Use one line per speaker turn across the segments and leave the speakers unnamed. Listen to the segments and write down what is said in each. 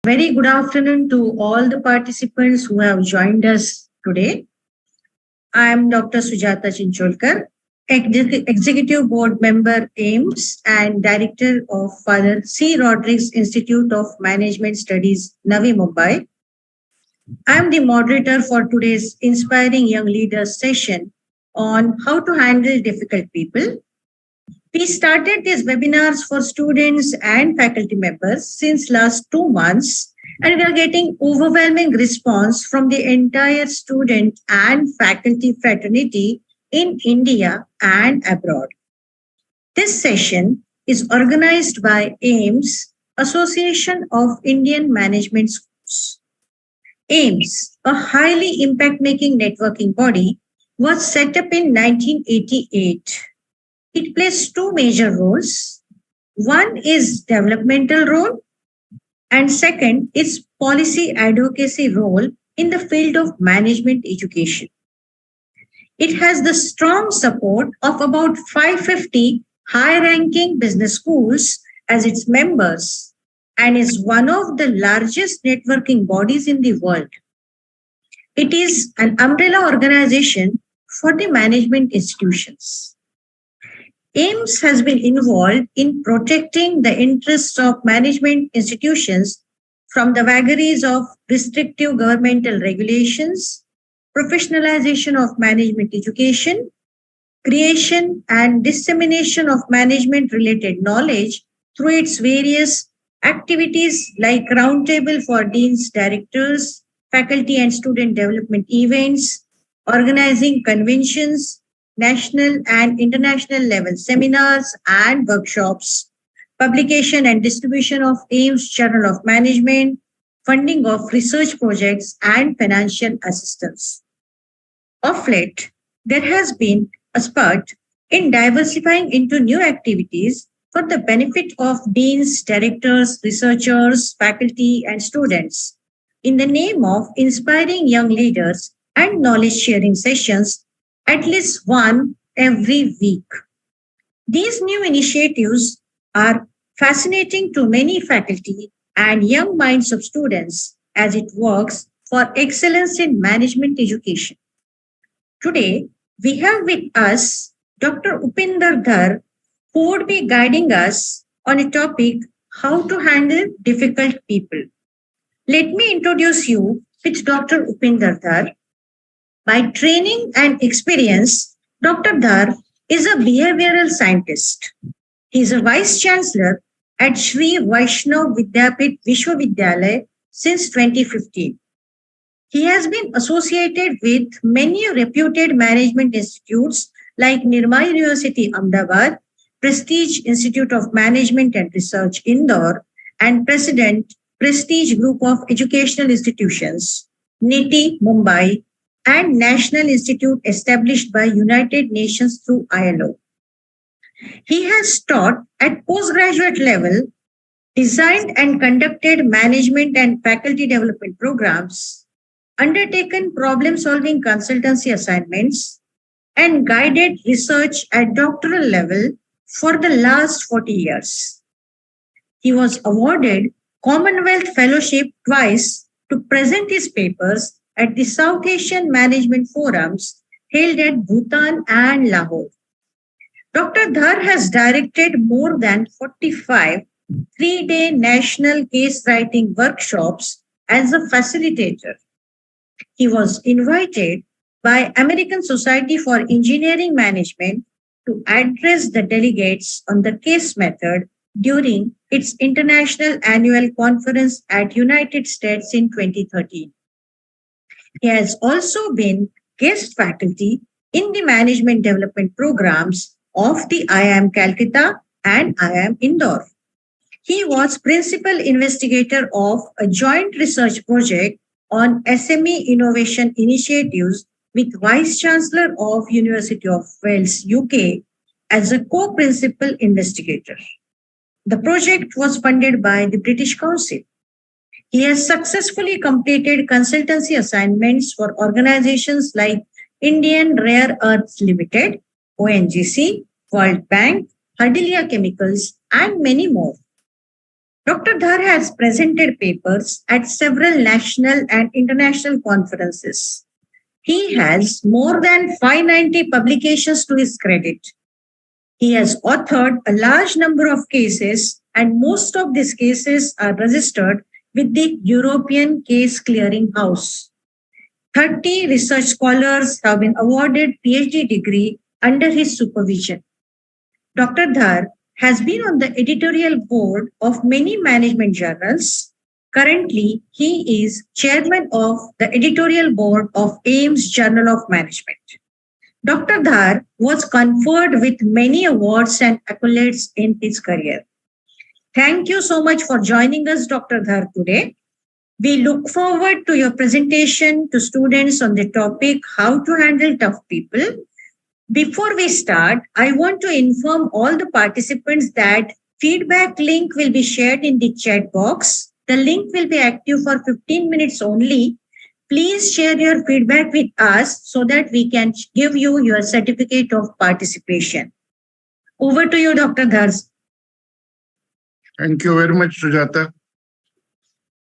Very good afternoon to all the participants who have joined us today. I am Dr. Sujata Chincholkar, Executive Board Member AIMS and Director of Father C. Rodrigues Institute of Management Studies, Navi Mumbai. I am the moderator for today's Inspiring Young Leaders session on how to handle difficult people. We started these webinars for students and faculty members since last 2 months, and we are getting overwhelming response from the entire student and faculty fraternity in India and abroad. This session is organized by AIMS, Association of Indian Management Schools. AIMS, a highly impact-making networking body, was set up in 1988. It plays two major roles. One is developmental role and second is policy advocacy role in the field of management education. It has the strong support of about 550 high-ranking business schools as its members and is one of the largest networking bodies in the world. It is an umbrella organization for the management institutions. AIMS has been involved in protecting the interests of management institutions from the vagaries of restrictive governmental regulations, professionalization of management education, creation and dissemination of management related knowledge through its various activities like Roundtable for Deans, Directors, Faculty and Student Development events, organizing conventions, national and international level seminars and workshops, publication and distribution of AIMS Journal of Management, funding of research projects, and financial assistance. Of late, there has been a spurt in diversifying into new activities for the benefit of deans, directors, researchers, faculty, and students in the name of inspiring young leaders and knowledge sharing sessions, at least one every week. These new initiatives are fascinating to many faculty and young minds of students as it works for excellence in management education. Today, we have with us Dr. Upinder Dhar, who would be guiding us on a topic how to handle difficult people. Let me introduce you with Dr. Upinder Dhar. By training and experience, Dr. Dhar is a behavioral scientist. He is a vice chancellor at Sri Vaishnav Vidyapit Vishwavidyalaya since 2015. He has been associated with many reputed management institutes like Nirma University Ahmedabad, Prestige Institute of Management and Research Indore, and President Prestige Group of Educational Institutions, NITI Mumbai, and National Institute established by United Nations through ILO. He has taught at postgraduate level, designed and conducted management and faculty development programs, undertaken problem-solving consultancy assignments, and guided research at doctoral level for the last 40 years. He was awarded Commonwealth Fellowship twice to present his papers at the South Asian Management Forums held at Bhutan and Lahore. Dr. Dhar has directed more than 45 three-day national case writing workshops as a facilitator. He was invited by American Society for Engineering Management to address the delegates on the case method during its international annual conference at United States in 2013. He has also been guest faculty in the management development programs of the IIM Calcutta and IIM Indore. He was principal investigator of a joint research project on SME innovation initiatives with Vice Chancellor of University of Wales, UK, as a co-principal investigator. The project was funded by the British Council. He has successfully completed consultancy assignments for organizations like Indian Rare Earths Limited, ONGC, World Bank, Hardilia Chemicals, and many more. Dr. Dhar has presented papers at several national and international conferences. He has more than 590 publications to his credit. He has authored a large number of cases, and most of these cases are registered with the European Case Clearing House. 30 research scholars have been awarded PhD degree under his supervision. Dr. Dhar has been on the editorial board of many management journals. Currently, he is chairman of the editorial board of AIMS Journal of Management. Dr. Dhar was conferred with many awards and accolades in his career. Thank you so much for joining us, Dr. Dhar, today. We look forward to your presentation to students on the topic how to handle tough people. Before we start, I want to inform all the participants that feedback link will be shared in the chat box. The link will be active for 15 minutes only. Please share your feedback with us so that we can give you your certificate of participation. Over to you, Dr. Dhar.
Thank you very much, Sujata.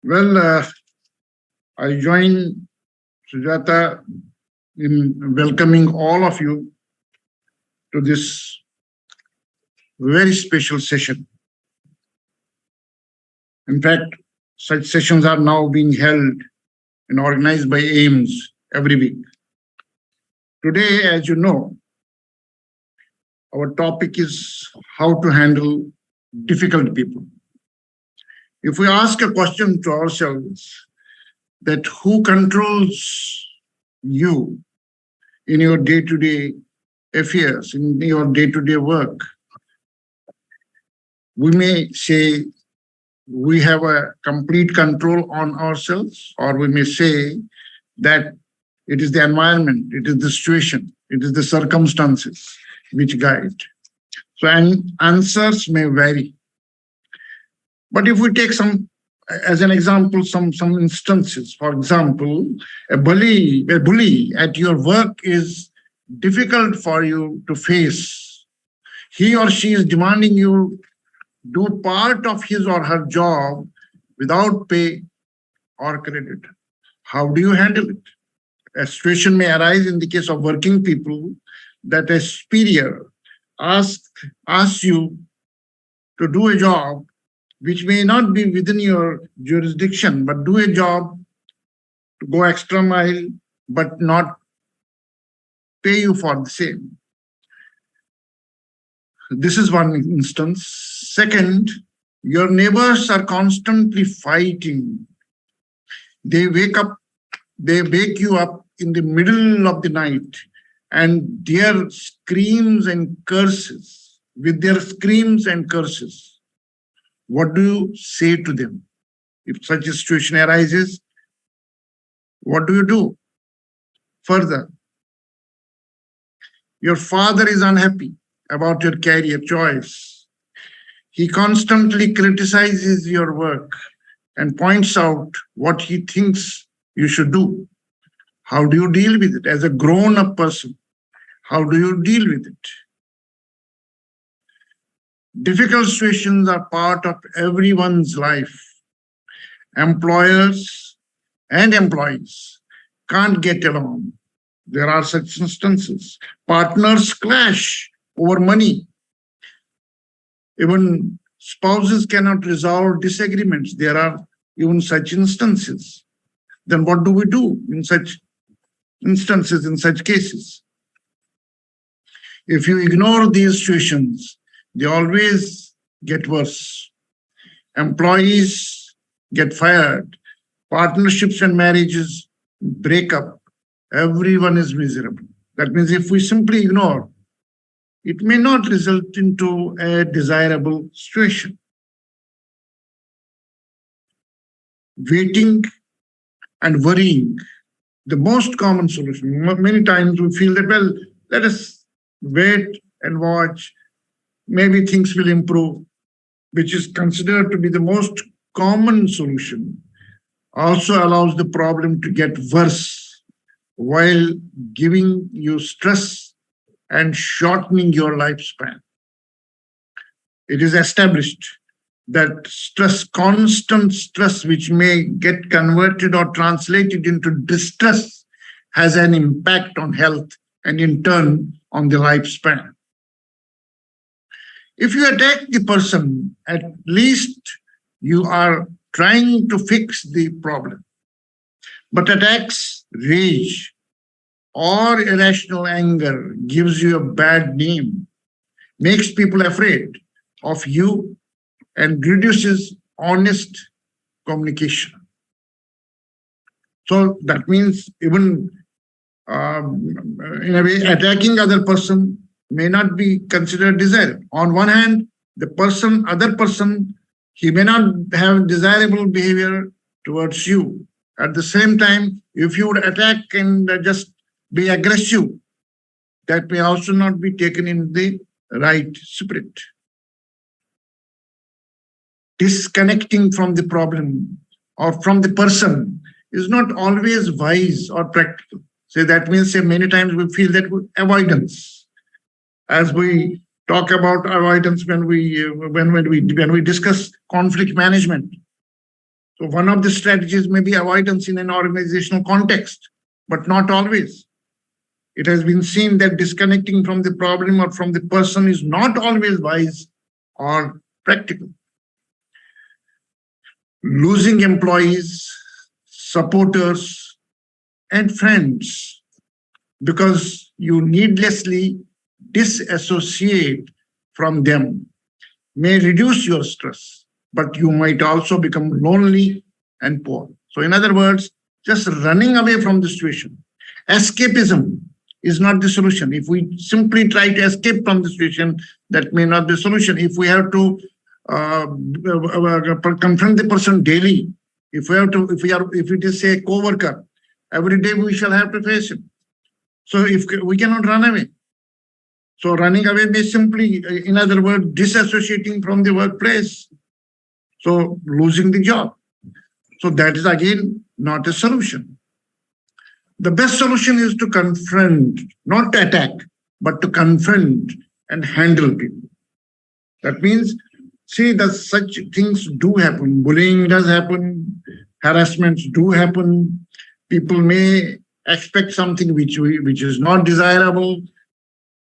Well, I join Sujata in welcoming all of you to this very special session. In fact, such sessions are now being held and organized by AIMS every week. Today, as you know, our topic is how to handle difficult people. If we ask a question to ourselves that who controls you in your day-to-day affairs, in your day-to-day work, we may say we have a complete control on ourselves, or we may say that it is the environment, it is the situation, it is the circumstances which guide. So answers may vary. But if we take some, as an example, some instances, for example, a bully at your work is difficult for you to face. He or she is demanding you do part of his or her job without pay or credit. How do you handle it? A situation may arise in the case of working people that a superior asks you to do a job which may not be within your jurisdiction, but do a job to go extra mile, but not pay you for the same. This is one instance. Second, your neighbors are constantly fighting. They wake you up in the middle of the night, and their screams and curses, with their screams and curses, what do you say to them? If such a situation arises, what do you do? Further, your father is unhappy about your career choice. He constantly criticizes your work and points out what he thinks you should do. How do you deal with it as a grown-up person? How do you deal with it? Difficult situations are part of everyone's life. Employers and employees can't get along. There are such instances. Partners clash over money. Even spouses cannot resolve disagreements. There are even such instances. Then what do we do in such instances, in such cases? If you ignore these situations, they always get worse. Employees get fired. Partnerships and marriages break up. Everyone is miserable. That means if we simply ignore, it may not result into a desirable situation. Waiting and worrying, the most common solution. Many times we feel that, well, let us wait and watch. Maybe things will improve, which is considered to be the most common solution, also allows the problem to get worse while giving you stress and shortening your lifespan. It is established that stress, constant stress, which may get converted or translated into distress, has an impact on health and in turn on the lifespan. If you attack the person, at least you are trying to fix the problem. But attacks, rage, or irrational anger gives you a bad name, makes people afraid of you, and reduces honest communication. So that means even in a way, attacking other person may not be considered desirable. On one hand, the other person, he may not have desirable behavior towards you. At the same time, if you would attack and just be aggressive, that may also not be taken in the right spirit. Disconnecting from the problem or from the person is not always wise or practical. So that means many times we feel that avoidance. As we talk about avoidance when we discuss conflict management. So one of the strategies may be avoidance in an organizational context, but not always. It has been seen that disconnecting from the problem or from the person is not always wise or practical. Losing employees, supporters, and friends because you needlessly disassociate from them may reduce your stress, but you might also become lonely and poor. So in other words, just running away from the situation. Escapism is not the solution. If we simply try to escape from the situation, that may not be the solution. If we have to confront the person daily, if it is a co-worker, every day we shall have to face him. So if we cannot run away. So running away may simply, in other words, disassociating from the workplace. So losing the job. So that is again not a solution. The best solution is to confront, not to attack, but to confront and handle people. That means, see, that such things do happen. Bullying does happen. Harassments do happen. People may expect something which is not desirable.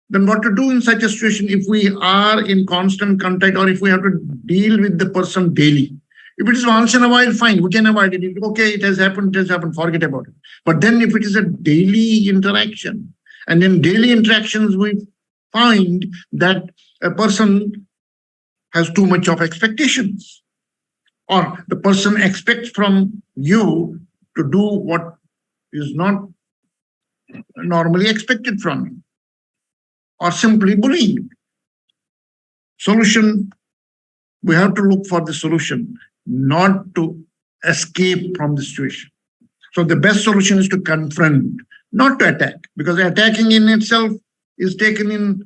Then what to do in such a situation if we are in constant contact or if we have to deal with the person daily? If it is once in a while, fine, we can avoid it. Okay, it has happened, forget about it. But then if it is a daily interaction, and in daily interactions we find that a person has too much of expectations, or the person expects from you to do what is not normally expected from you, or simply bullying. Solution, we have to look for the solution, not to escape from the situation. So the best solution is to confront, not to attack, because attacking in itself is taken in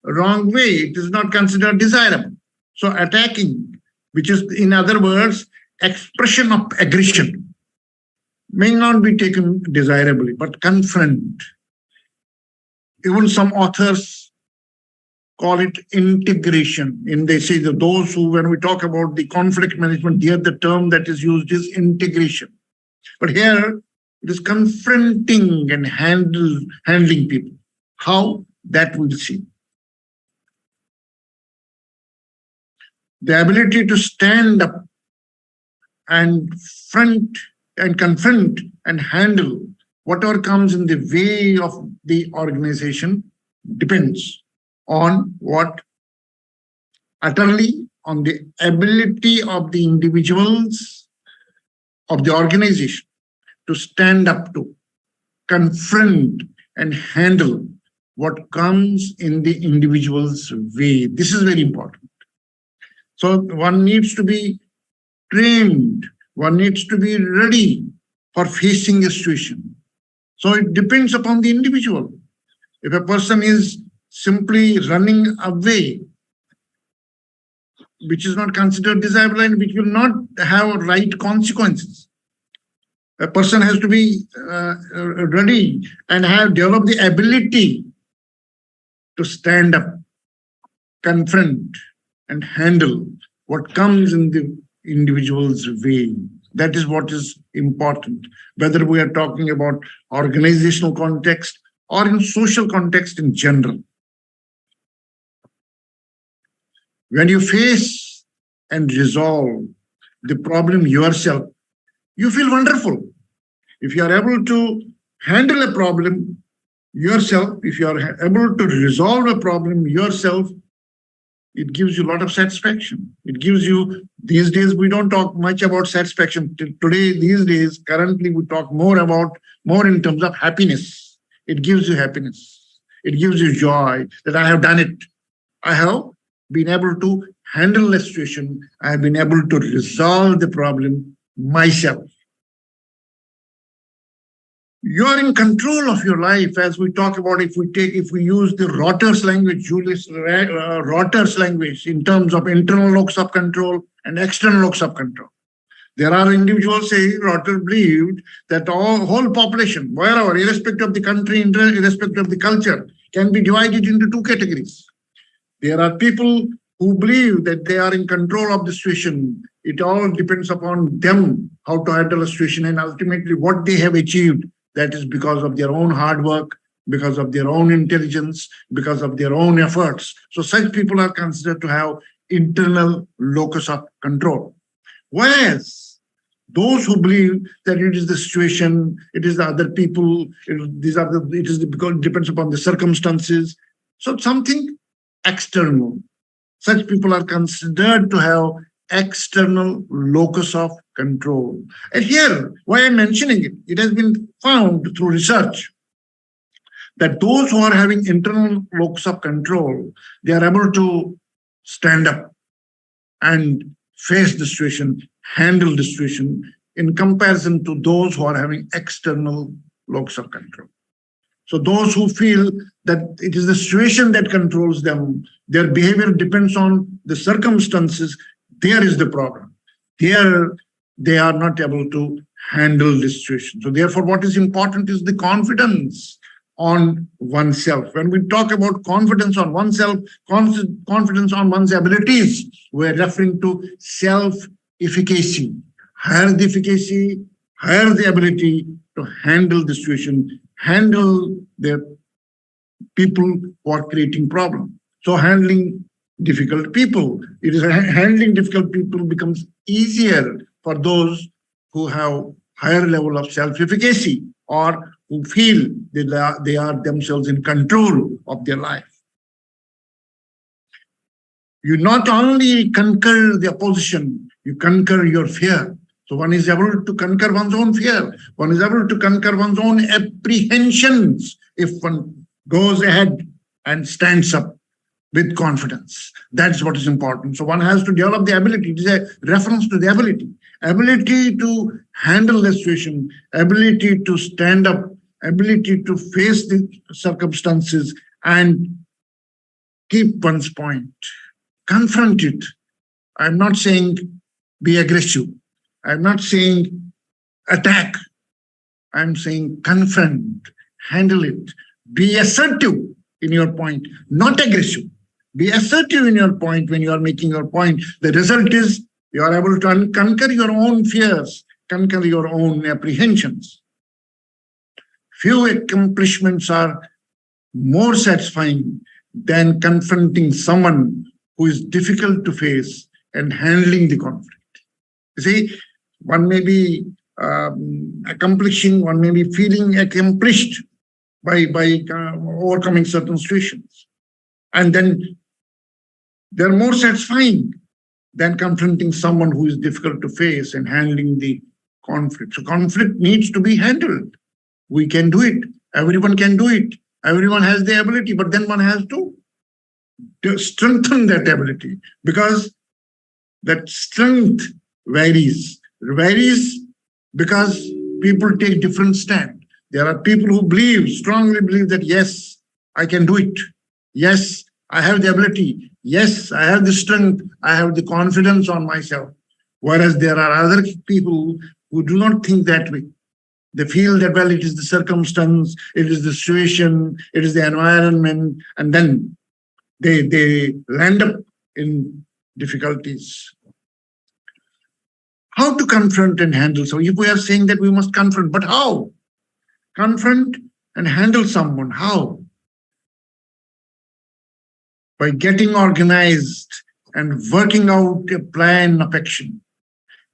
a wrong way. It is not considered desirable. So attacking, which is, in other words, expression of aggression, may not be taken desirably, but confront. Even some authors call it integration. And they say that those who, when we talk about the conflict management, here the term that is used is integration. But here it is confronting and handling people. How? That we'll see. The ability to stand up and confront and handle whatever comes in the way of the organization depends on what? Utterly on the ability of the individuals of the organization to stand up to, confront and handle what comes in the individual's way. This is very important. So one needs to be trained, one needs to be ready for facing a situation. So it depends upon the individual. If a person is simply running away, which is not considered desirable and which will not have right consequences, a person has to be ready and have developed the ability to stand up, confront, and handle what comes in the individual's way. That is what is important, whether we are talking about organizational context or in social context in general. When you face and resolve the problem yourself, you feel wonderful. If you are able to handle a problem yourself, if you are able to resolve a problem yourself, it gives you a lot of satisfaction. It gives you, these days, we don't talk much about satisfaction. Today, these days, currently, we talk more in terms of happiness. It gives you happiness. It gives you joy that I have done it. I have been able to handle the situation. I have been able to resolve the problem myself. You are in control of your life, as we talk about. If we use the Rotter's language, Julius Rotter's language, in terms of internal locus of control and external locus of control. There are individuals, say, Rotter believed that whole population, wherever, irrespective of the country, irrespective of the culture, can be divided into two categories. There are people who believe that they are in control of the situation. It all depends upon them, how to handle a situation, and ultimately what they have achieved. That is because of their own hard work, because of their own intelligence, because of their own efforts. So such people are considered to have internal locus of control. Whereas those who believe that it is the situation, it is the other people, it depends upon the circumstances. So something external. Such people are considered to have external locus of control. And here, why I'm mentioning it, it has been found through research that those who are having internal locus of control, they are able to stand up and face the situation, handle the situation, in comparison to those who are having external locus of control. So those who feel that it is the situation that controls them, their behavior depends on the circumstances, there is the problem. There, they are not able to handle the situation. So therefore, what is important is the confidence on oneself. When we talk about confidence on oneself, confidence on one's abilities, we're referring to self-efficacy. Higher the efficacy, higher the ability to handle the situation, handle the people who are creating problems. So handling difficult people, handling difficult people becomes easier for those who have higher level of self-efficacy or who feel that they are themselves in control of their life. You not only conquer the opposition, you conquer your fear. So one is able to conquer one's own fear. One is able to conquer one's own apprehensions if one goes ahead and stands up with confidence. That's what is important. So one has to develop the ability. It is a reference to the ability to handle the situation, ability to stand up, ability to face the circumstances and keep one's point, confront it. I'm not saying be aggressive. I'm not saying attack. I'm saying confront, handle it, be assertive in your point, not aggressive. Be assertive in your point when you are making your point. The result is you are able to conquer your own fears, conquer your own apprehensions. Few accomplishments are more satisfying than confronting someone who is difficult to face and handling the conflict. You see, one may be accomplishing, one may be feeling accomplished by overcoming certain situations. And then they're more satisfying than confronting someone who is difficult to face and handling the conflict. So conflict needs to be handled. We can do it. Everyone can do it. Everyone has the ability, but then one has to strengthen that ability because that strength varies. It varies because people take different stand. There are people who strongly believe that, yes, I can do it. Yes, I have the ability. Yes, I have the strength. I have the confidence on myself. Whereas there are other people who do not think that way. They feel that, well, it is the circumstance, it is the situation, it is the environment, and then they land up in difficulties how to confront and handle. So if we are saying that we must confront, but how? Confront and handle someone, how? By getting organized and working out a plan of action.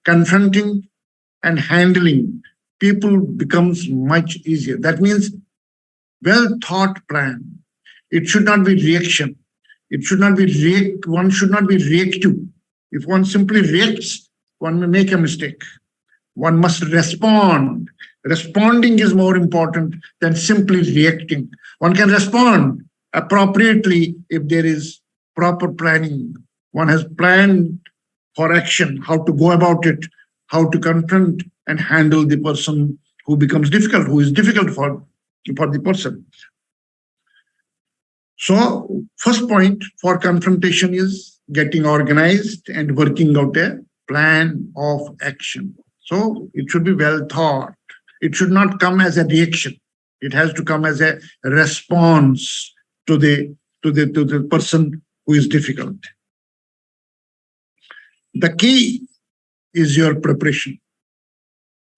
Confronting and handling people becomes much easier. That means well thought plan. It should not be reaction. It should not be one should not be reactive. If one simply reacts, one may make a mistake. One must respond. Responding is more important than simply reacting. One can respond appropriately if there is proper planning. One has planned for action, how to go about it, how to confront and handle the person who becomes difficult, who is difficult for the person. So, first point for confrontation is getting organized and working out a plan of action. So, it should be well thought. It should not come as a reaction. It has to come as a response to the person who is difficult. The key is your preparation.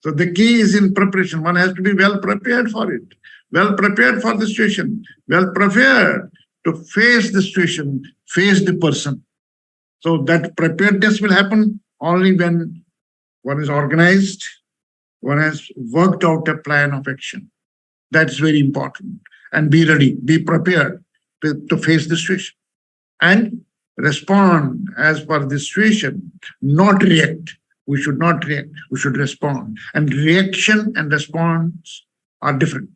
So the key is in preparation. One has to be well prepared for it, well prepared for the situation, well prepared to face the situation, face the person. So that preparedness will happen only when one is organized, one has worked out a plan of action. That's very important. And be ready, be prepared to face the situation and respond as per the situation, not react. We should not react, we should respond. And reaction and response are different.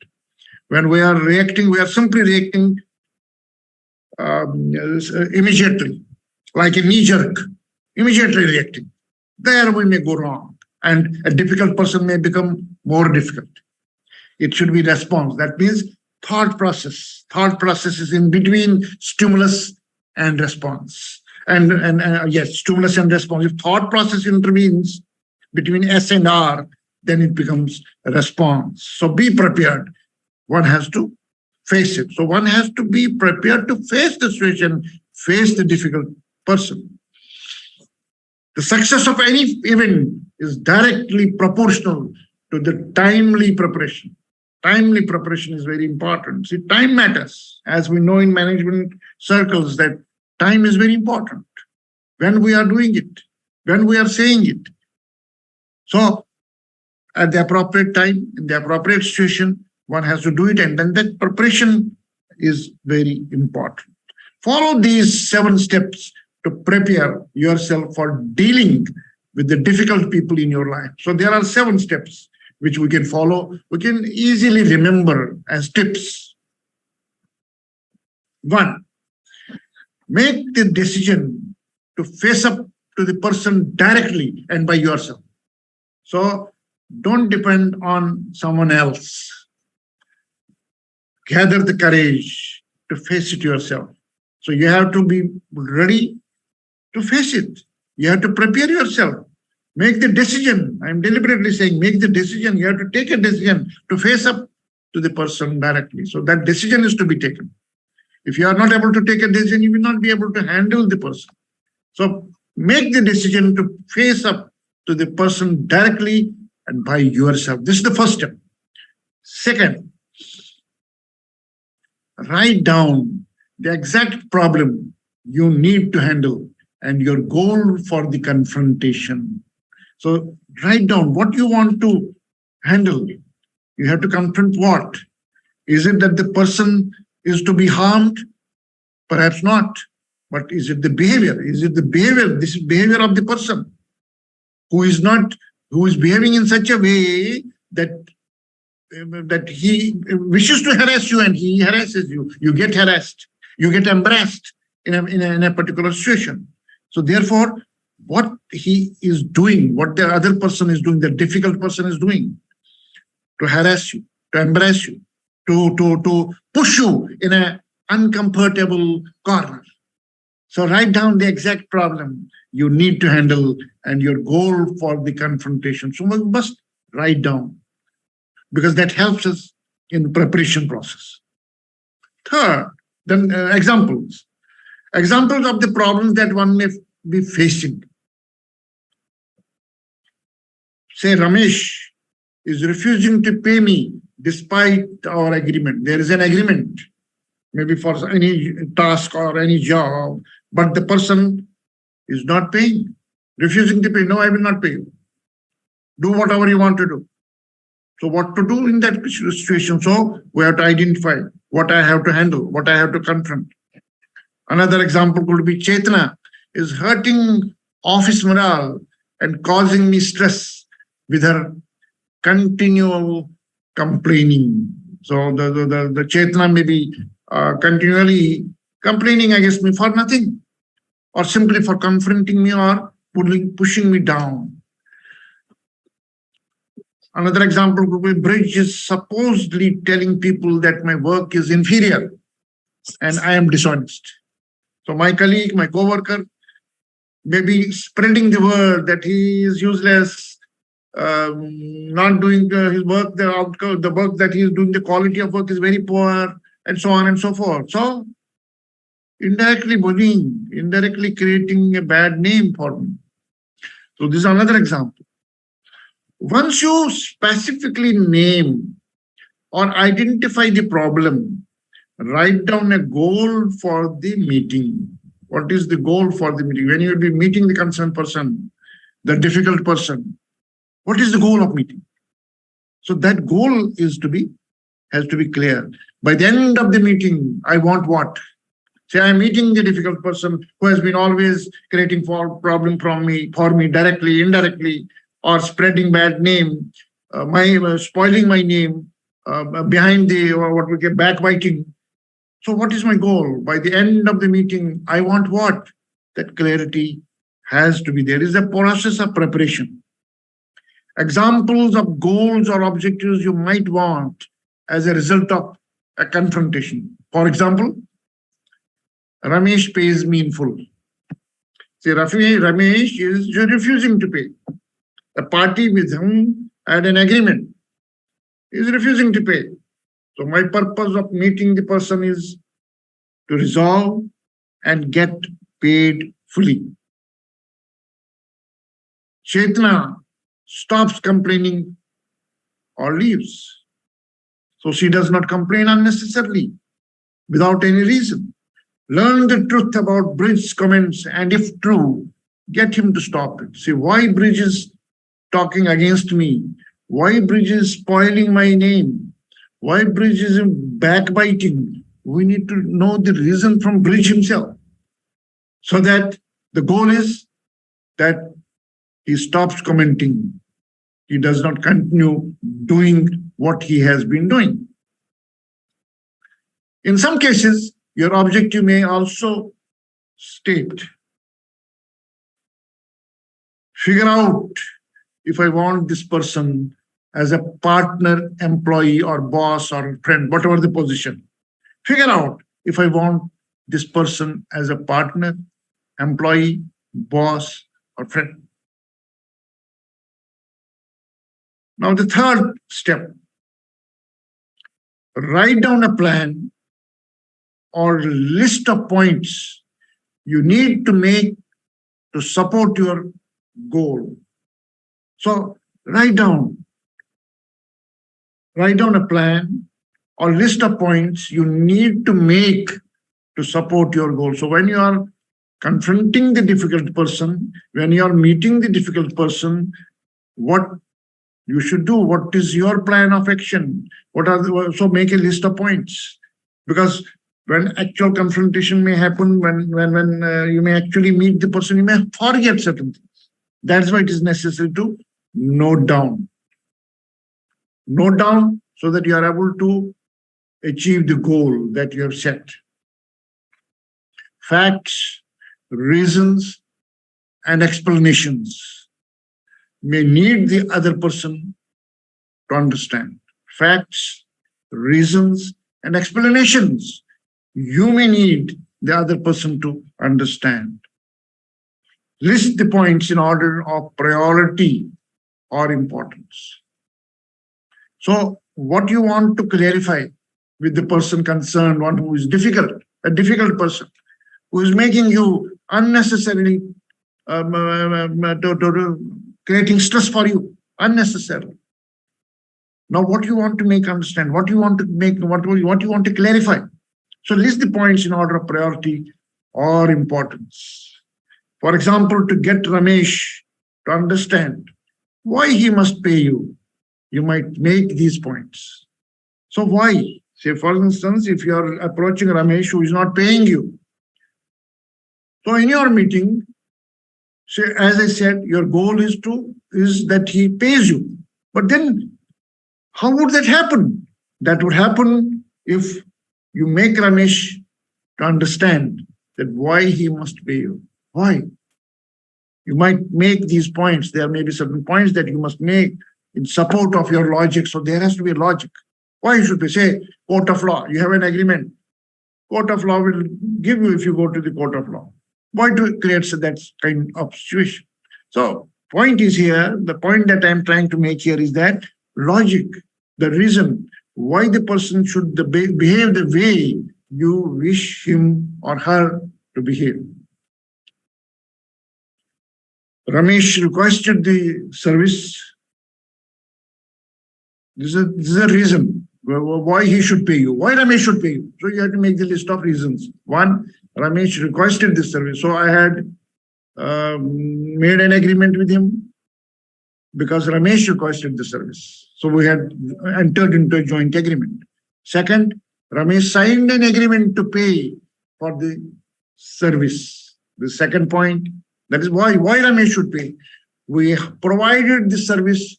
When we are reacting, we are simply reacting immediately, like a knee jerk, immediately reacting. There we may go wrong, and a difficult person may become more difficult. It should be response. That means thought process. Thought process is in between stimulus and response. And yes, stimulus and response. If thought process intervenes between S and R, then it becomes a response. So be prepared. One has to face it. So one has to be prepared to face the situation, face the difficult person. The success of any event is directly proportional to the timely preparation. Timely preparation is very important. See, time matters. As we know in management circles that time is very important. When we are doing it, when we are saying it. So at the appropriate time, in the appropriate situation, one has to do it, and then that preparation is very important. Follow these 7 steps to prepare yourself for dealing with the difficult people in your life. So there are 7 steps which we can follow. We can easily remember as tips. 1, make the decision to face up to the person directly and by yourself. So don't depend on someone else. Gather the courage to face it yourself. So you have to be ready to face it. You have to prepare yourself. Make the decision. I'm deliberately saying make the decision. You have to take a decision to face up to the person directly. So that decision is to be taken. If you are not able to take a decision, you will not be able to handle the person. So make the decision to face up to the person directly and by yourself. This is the first step. Second, write down the exact problem you need to handle and your goal for the confrontation. So write down what you want to handle. You have to confront what? Is it that the person is to be harmed? Perhaps not. But is it the behavior? Is it the behavior, this behavior of the person who is behaving in such a way that he wishes to harass you and he harasses you. You get harassed. You get embarrassed in a particular situation. So therefore, what he is doing, what the other person is doing, the difficult person is doing, to harass you, to embarrass you, to push you in an uncomfortable corner. So write down the exact problem you need to handle and your goal for the confrontation. So we must write down, because that helps us in the preparation process. Third, then examples. Examples of the problems that one may be facing. say Ramesh is refusing to pay me despite our agreement. There is an agreement, maybe for any task or any job, but the person is not paying, refusing to pay. No, I will not pay you. Do whatever you want to do. So what to do in that situation? So we have to identify what I have to handle, what I have to confront. Another example could be Chetna is hurting office morale and causing me stress with her continual complaining. So the Chetna may be continually complaining against me for nothing, or simply for confronting me or pushing me down. Another example could be Bridge is supposedly telling people that my work is inferior and I am dishonest. So my colleague, my co-worker, may be spreading the word that he is useless, not doing his work, the work that he is doing, the quality of work is very poor, and so on and so forth. So indirectly bullying, indirectly creating a bad name for me. So this is another example. Once you specifically name or identify the problem, write down a goal for the meeting. What is the goal for the meeting? When you will be meeting the concerned person, the difficult person, what is the goal of meeting? So that goal has to be clear. By the end of the meeting, I want what? Say I'm meeting the difficult person who has been always creating problem for me directly, indirectly, or spreading bad name, spoiling my name behind the what we get backbiting. So what is my goal? By the end of the meeting, I want what? That clarity has to be there. Is a process of preparation. Examples of goals or objectives you might want as a result of a confrontation. For example, Ramesh pays me in full. See, Ramesh is refusing to pay. The party with whom I had an agreement is refusing to pay. So my purpose of meeting the person is to resolve and get paid fully. Chetna stops complaining or leaves. So she does not complain unnecessarily without any reason. Learn the truth about Bridge's comments, and if true, get him to stop it. See why Bridge is talking against me, why Bridge is spoiling my name, why Bridge is backbiting. We need to know the reason from Bridge himself, so that the goal is that he stops commenting. He does not continue doing what he has been doing. In some cases, your objective may also state, figure out if I want this person as a partner, employee, or boss, or friend, whatever the position. Figure out if I want this person as a partner, employee, boss, or friend. Now, the third step, write down a plan or list of points you need to make to support your goal. So write down a plan or list of points you need to make to support your goal. So when you are confronting the difficult person, when you are meeting the difficult person, what you should do, what is your plan of action? So make a list of points, because when actual confrontation may happen, when you may actually meet the person, you may forget certain things. That's why it is necessary to note down. Note down so that you are able to achieve the goal that you have set. Facts, reasons, and explanations may need the other person to understand. Facts, reasons, and explanations you may need the other person to understand. List the points in order of priority or importance. So what you want to clarify with the person concerned, one who is difficult, a difficult person, who is making you unnecessarily creating stress for you, unnecessarily. Now, what you want to make understand, what you want to make, what you want to clarify. So list the points in order of priority or importance. For example, to get Ramesh to understand why he must pay you, you might make these points. So why? Say, for instance, if you are approaching Ramesh who is not paying you. So in your meeting, say, as I said, your goal is that he pays you. But then how would that happen? That would happen if you make Ramesh to understand that why he must pay you. Why? You might make these points. There may be certain points that you must make in support of your logic. So there has to be a logic. Why you should be, say, court of law. You have an agreement. Court of law will give you if you go to the court of law. Why to create that kind of situation? So point is here, the point that I'm trying to make here is that logic, the reason why the person should behave the way you wish him or her to behave. Ramesh requested the service. This is a reason why he should pay you. Why Ramesh should pay you? So you have to make the list of reasons. One, Ramesh requested this service. So I had made an agreement with him because Ramesh requested the service. So we had entered into a joint agreement. Second, Ramesh signed an agreement to pay for the service. The second point, that is why Ramesh should pay. We provided the service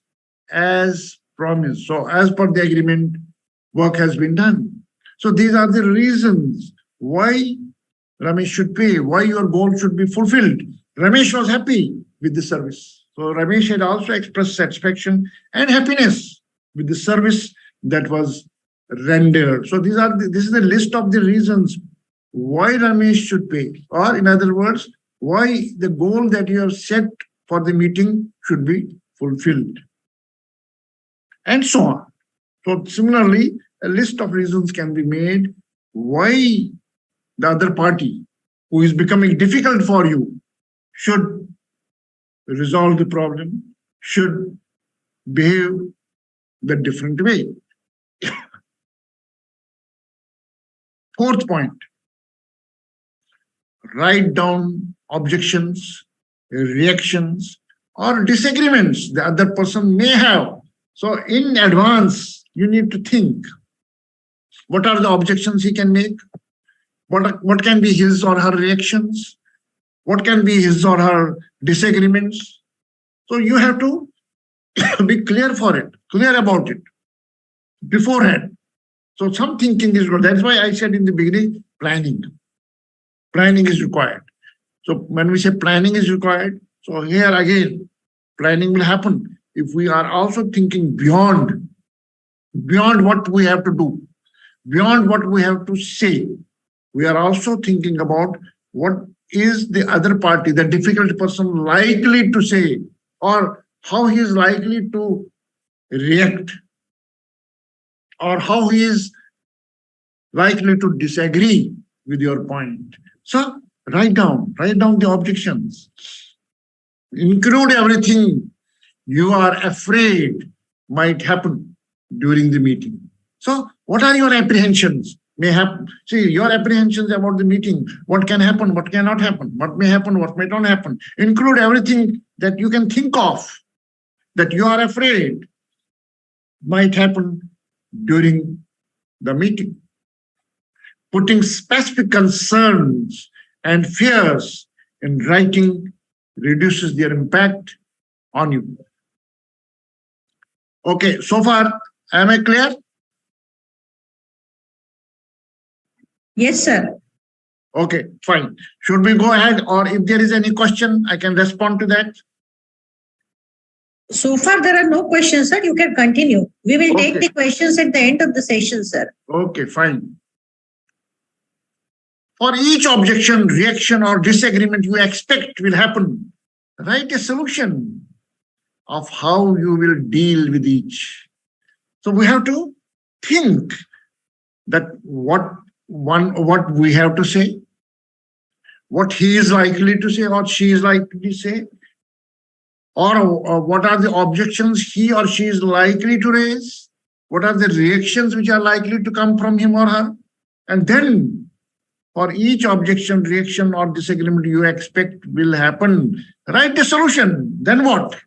as promised. So as per the agreement, work has been done. So these are the reasons why Ramesh should pay, why your goal should be fulfilled. Ramesh was happy with the service. So Ramesh had also expressed satisfaction and happiness with the service that was rendered. So this is the list of the reasons why Ramesh should pay. Or in other words, why the goal that you have set for the meeting should be fulfilled. And so on. So similarly, a list of reasons can be made why the other party who is becoming difficult for you should resolve the problem, should behave the different way. Fourth point, write down objections, reactions, or disagreements the other person may have. So in advance, you need to think, what are the objections he can make? What can be his or her reactions? What can be his or her disagreements? So you have to be clear about it beforehand. So some thinking is good. That's why I said in the beginning, planning. Planning is required. So when we say planning is required, so here again, planning will happen if we are also thinking beyond what we have to do, beyond what we have to say. We are also thinking about what is the other party, the difficult person, likely to say, or how he is likely to react, or how he is likely to disagree with your point. So write down the objections. Include everything you are afraid might happen during the meeting. So what are your apprehensions? May happen. See, your apprehensions about the meeting, what can happen, what cannot happen, what may happen, what may not happen. Include everything that you can think of that you are afraid might happen during the meeting. Putting specific concerns and fears in writing reduces their impact on you. Okay, so far, am I clear?
Yes, sir.
Okay, fine. Should we go ahead, or if there is any question, I can respond to that?
So far, there are no questions, sir. You can continue. We will take the questions at the end of the session, sir.
Okay, fine. For each objection, reaction, or disagreement you expect will happen, write a solution of how you will deal with each. So we have to think that what we have to say, what he is likely to say or she is likely to say, Or what are the objections he or she is likely to raise? What are the reactions which are likely to come from him or her? And then for each objection, reaction, or disagreement you expect will happen, write a solution. Then what?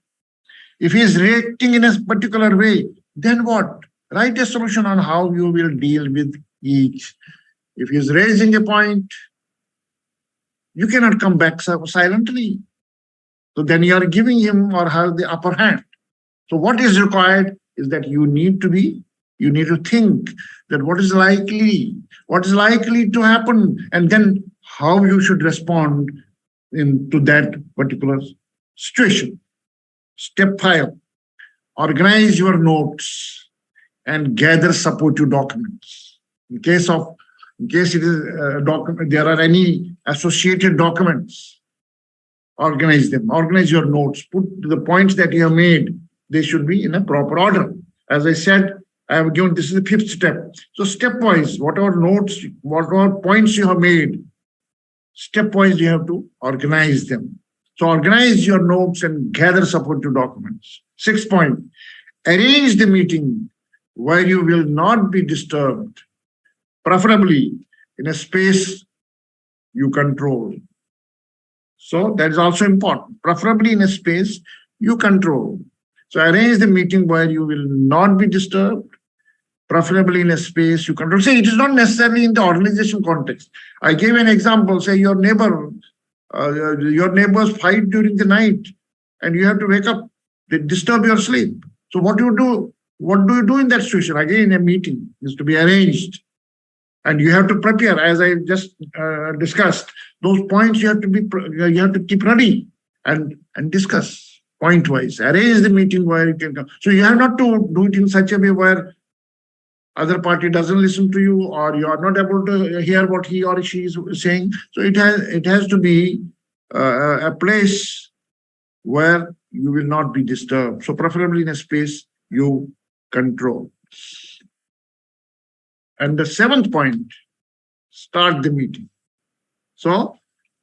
If he is reacting in a particular way, then what? Write a solution on how you will deal with each. If he is raising a point, you cannot come back silently. So then you are giving him or her the upper hand. So what is required is that you need to think that what is likely to happen, and then how you should respond to that particular situation. Step 5, organize your notes and gather supportive documents. In case it is a document, there are any associated documents, organize them. Organize your notes. Put the points that you have made, they should be in a proper order. As I said, I have given, this is the 5th step. So stepwise, whatever notes, whatever points you have made, stepwise you have to organize them. So organize your notes and gather supportive documents. 6th point, arrange the meeting where you will not be disturbed, preferably in a space you control. So that is also important, preferably in a space you control. So arrange the meeting where you will not be disturbed, preferably in a space you control. Say it is not necessarily in the organization context. I gave an example, say your neighbors fight during the night and you have to wake up, they disturb your sleep. So what do you do? What do you do in that situation? Again, a meeting is to be arranged. And you have to prepare, as I just discussed, those points you have to keep ready and discuss point-wise. Arrange the meeting where you can come. So you have not to do it in such a way where other party doesn't listen to you or you are not able to hear what he or she is saying. So it has to be a place where you will not be disturbed. So preferably in a space you control. And the 7th point, start the meeting. So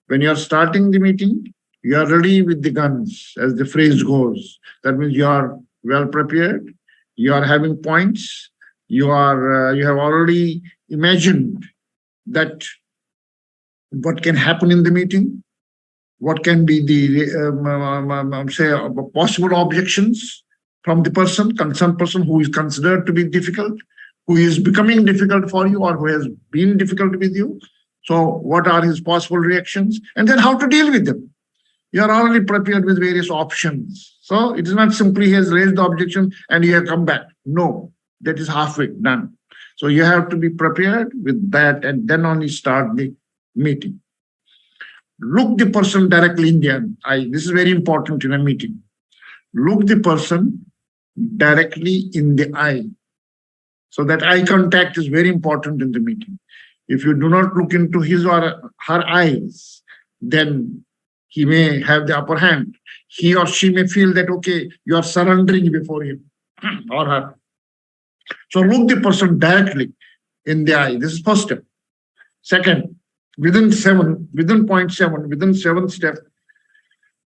when you are starting the meeting, you are ready with the guns, as the phrase goes. That means you are well prepared, you are having points, you have already imagined that what can happen in the meeting, what can be the possible objections from the concerned person who is considered to be difficult, who is becoming difficult for you or who has been difficult with you. So what are his possible reactions? And then how to deal with them. You are already prepared with various options. So it is not simply he has raised the objection and you have come back. No, that is halfway done. So you have to be prepared with that and then only start the meeting. Look the person directly in the eye. This is very important in a meeting. Look the person directly in the eye. So that eye contact is very important in the meeting. If you do not look into his or her eyes, then he may have the upper hand. He or she may feel that, okay, you are surrendering before him or her. So look the person directly in the eye. This is first step. Second, within 7th step,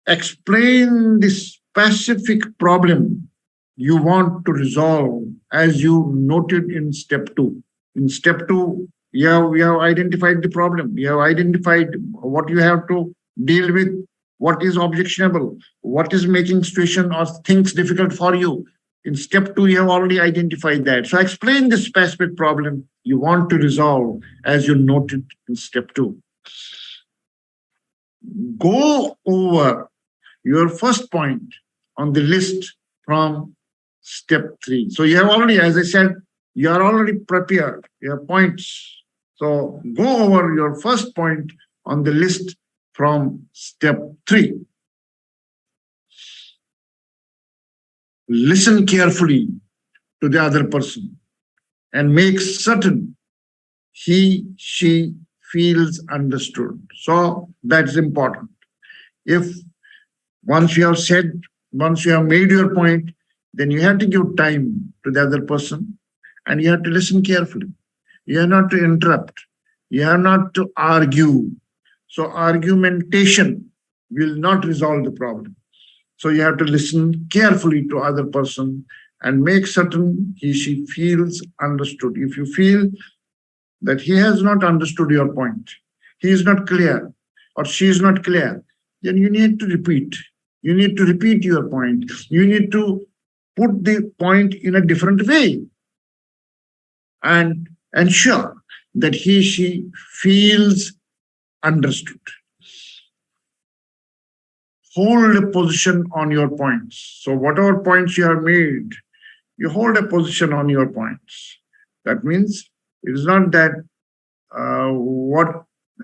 explain the specific problem you want to resolve as you noted in step 2. In step 2, we have identified the problem. You have identified what you have to deal with, what is objectionable, what is making situation or things difficult for you. In step 2, you have already identified that. So explain the specific problem you want to resolve as you noted in step 2. Go over your first point on the list from step 3. So you have already, as I said, you are already prepared. You have points. So go over your first point on the list from step 3. Listen carefully to the other person and make certain she feels understood. So that's important. If once you have made your point, then you have to give time to the other person and you have to listen carefully. You have not to interrupt. You have not to argue. So argumentation will not resolve the problem. So you have to listen carefully to other person and make certain she feels understood. If you feel that he has not understood your point, he is not clear or she is not clear, then you need to repeat. You need to repeat your point. You need to put the point in a different way and ensure that she feels understood. Hold a position on your points. So whatever points you have made, you hold a position on your points. That means it is not that what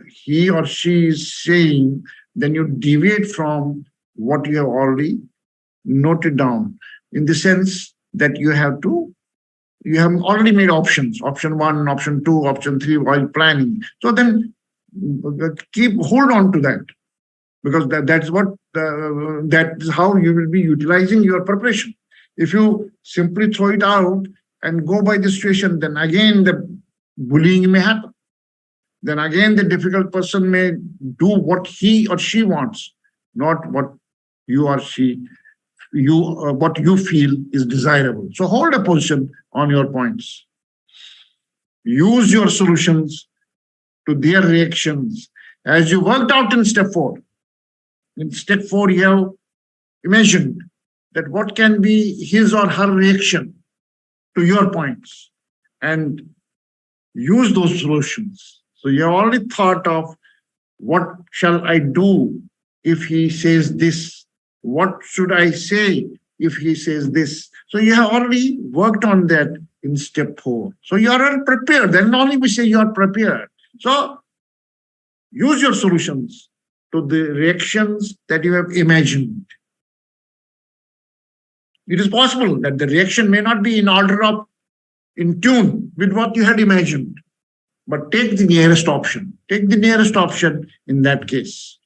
he or she is saying, then you deviate from what you have already noted down, in the sense that you have already made options, option 1, option 2, option 3 while planning. So then hold on to that, because that is how you will be utilizing your preparation. If you simply throw it out and go by the situation, then again the bullying may happen. Then again the difficult person may do what he or she wants, not what you or she what you feel is desirable. So hold a position on your points. Use your solutions to their reactions as you worked out in step 4. In step 4, you have imagined that what can be his or her reaction to your points and use those solutions. So you have already thought of, what shall I do if he says this? What should I say if he says this? So you have already worked on that in step 4. So you are prepared. Then only we say you are prepared. So use your solutions to the reactions that you have imagined. It is possible that the reaction may not be in order of in tune with what you had imagined, but take the nearest option. Take the nearest option in that case.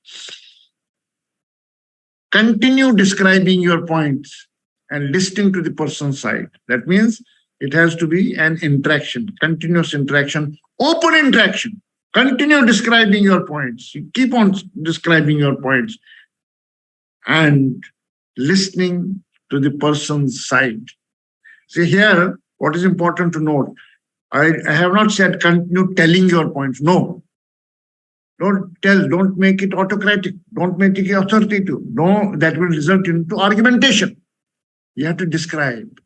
Continue describing your points and listening to the person's side. That means it has to be an interaction, continuous interaction, open interaction. Continue describing your points. You keep on describing your points and listening to the person's side. See here, what is important to note, I have not said continue telling your points. No. Don't tell, don't make it autocratic, don't make it authoritative. No, that will result into argumentation. You have to describe.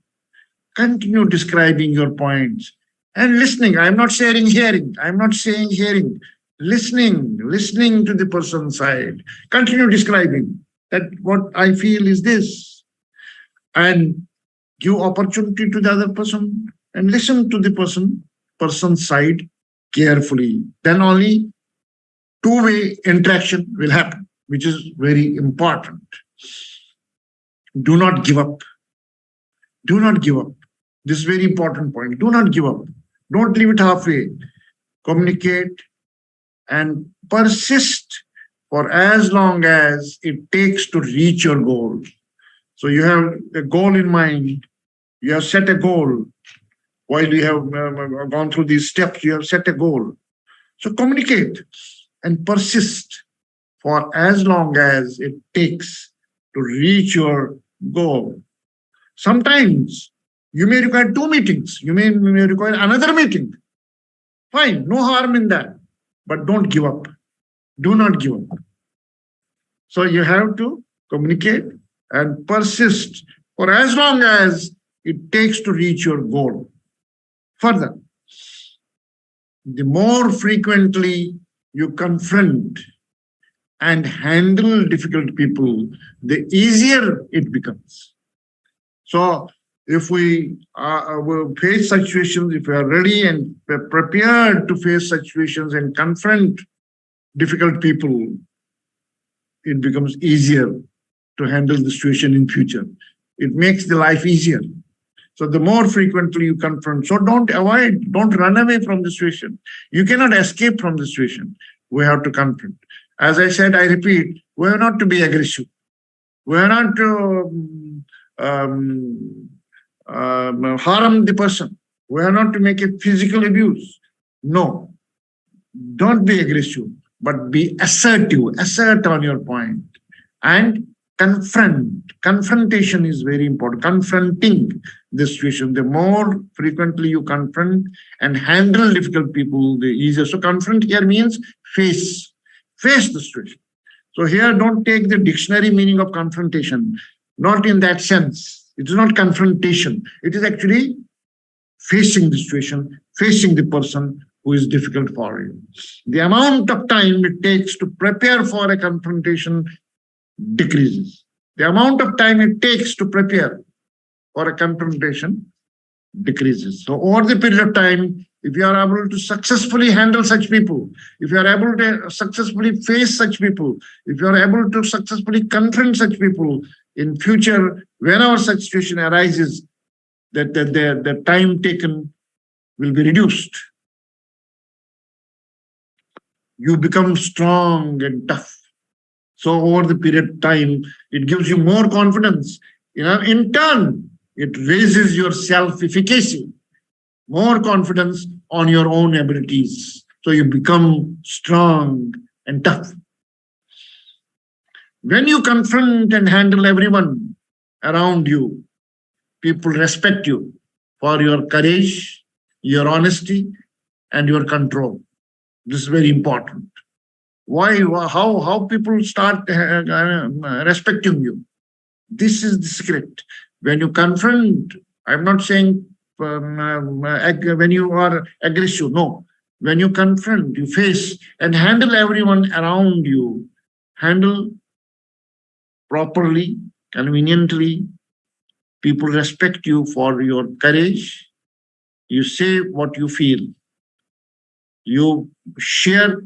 Continue describing your points and listening. I'm not saying hearing. I'm not saying hearing. Listening to the person's side. Continue describing that what I feel is this. And give opportunity to the other person and listen to the person's side carefully. Then only two-way interaction will happen, which is very important. Do not give up. Do not give up. This is a very important point. Do not give up. Don't leave it halfway. Communicate and persist for as long as it takes to reach your goal. So you have a goal in mind. You have set a goal. While you have gone through these steps, you have set a goal. So communicate and persist for as long as it takes to reach your goal. Sometimes you may require 2 meetings. You may require another meeting. Fine, no harm in that. But don't give up. Do not give up. So you have to communicate and persist for as long as it takes to reach your goal. Further, the more frequently you confront and handle difficult people, the easier it becomes. So if we will face situations, if we are ready and prepared to face situations and confront difficult people, it becomes easier to handle the situation in future. It makes the life easier. So the more frequently you confront, so don't avoid, don't run away from the situation. You cannot escape from the situation. We have to confront. As I said, I repeat, we are not to be aggressive. We are not to harm the person. We are not to make a physical abuse. No, don't be aggressive, but be assertive. Assert on your point and Confrontation is very important. Confronting the situation. The more frequently you confront and handle difficult people, the easier. So confront here means face the situation. So here, don't take the dictionary meaning of confrontation. Not in that sense. It is not confrontation. It is actually facing the situation, facing the person who is difficult for you. The amount of time it takes to prepare for a confrontation decreases. The amount of time it takes to prepare for a confrontation decreases. So over the period of time, if you are able to successfully handle such people, if you are able to successfully face such people, if you are able to successfully confront such people in future, whenever such situation arises, that the time taken will be reduced. You become strong and tough. So over the period of time, it gives you more confidence. In turn, it raises your self-efficacy, more confidence on your own abilities. So you become strong and tough. When you confront and handle everyone around you, people respect you for your courage, your honesty, and your control. This is very important. Why? How people start respecting you? This is the secret. When you confront, I'm not saying when you are aggressive. No. When you confront, you face and handle everyone around you, handle properly, conveniently. People respect you for your courage. You say what you feel. You share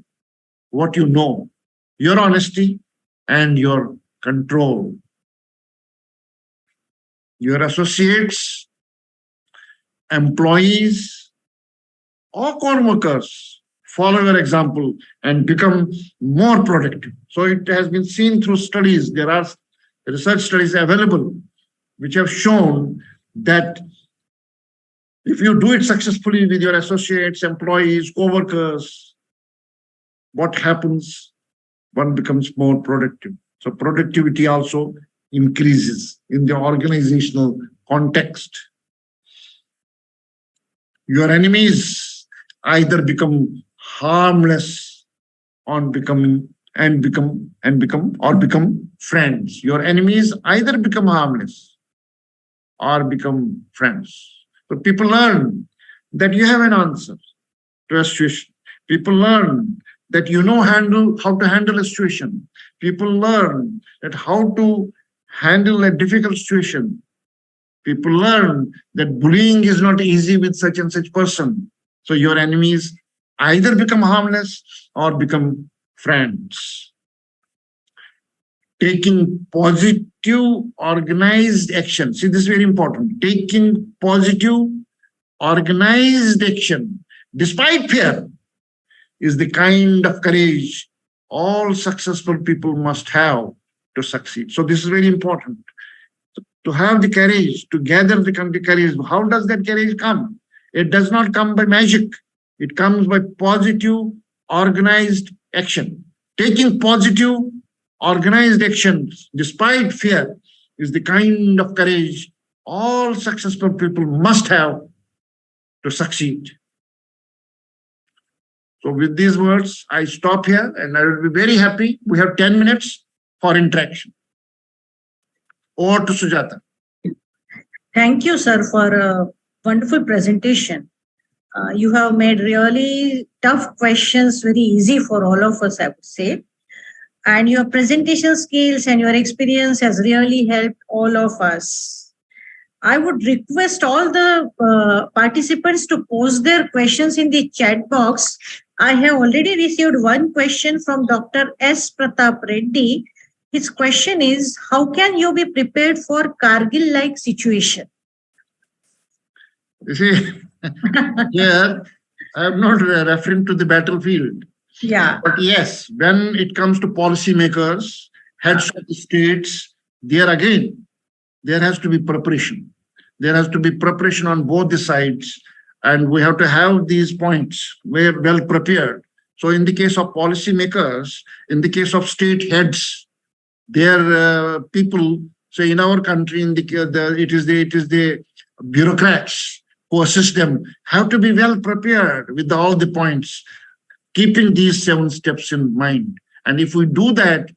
what you know, your honesty and your control. Your associates, employees, or co-workers follow your example and become more productive. So it has been seen through studies. There are research studies available which have shown that if you do it successfully with your associates, employees, co-workers, what happens? One becomes more productive. So productivity also increases in the organizational context. Your enemies either become harmless or become friends. Your enemies either become harmless or become friends. So people learn that you have an answer to a situation. People learn that you know how to handle a situation. People learn that how to handle a difficult situation. People learn that bullying is not easy with such and such person. So your enemies either become harmless or become friends. Taking positive, organized action. See, this is very important. Taking positive, organized action, despite fear, is the kind of courage all successful people must have to succeed. So this is very important. To have the courage, to gather the courage. How does that courage come? It does not come by magic. It comes by positive, organized action. Taking positive, organized actions despite fear is the kind of courage all successful people must have to succeed. So with these words, I stop here and I will be very happy. We have 10 minutes for interaction. Over to Sujata.
Thank you, sir, for a wonderful presentation. You have made really tough questions very easy for all of us, I would say. And your presentation skills and your experience has really helped all of us. I would request all the participants to post their questions in the chat box. I have already received one question from Dr. S. Pratap Reddy. His question is, how can you be prepared for Kargil-like situation?
You see, here I am not referring to the battlefield.
Yeah.
But yes, when it comes to policymakers, heads of the states, there again, there has to be preparation. There has to be preparation on both the sides. And we have to have these points well prepared. So in the case of policymakers, in the case of state heads, Their people, say in our country, it is the bureaucrats who assist them, have to be well prepared with all the points, keeping these 7 steps in mind. And if we do that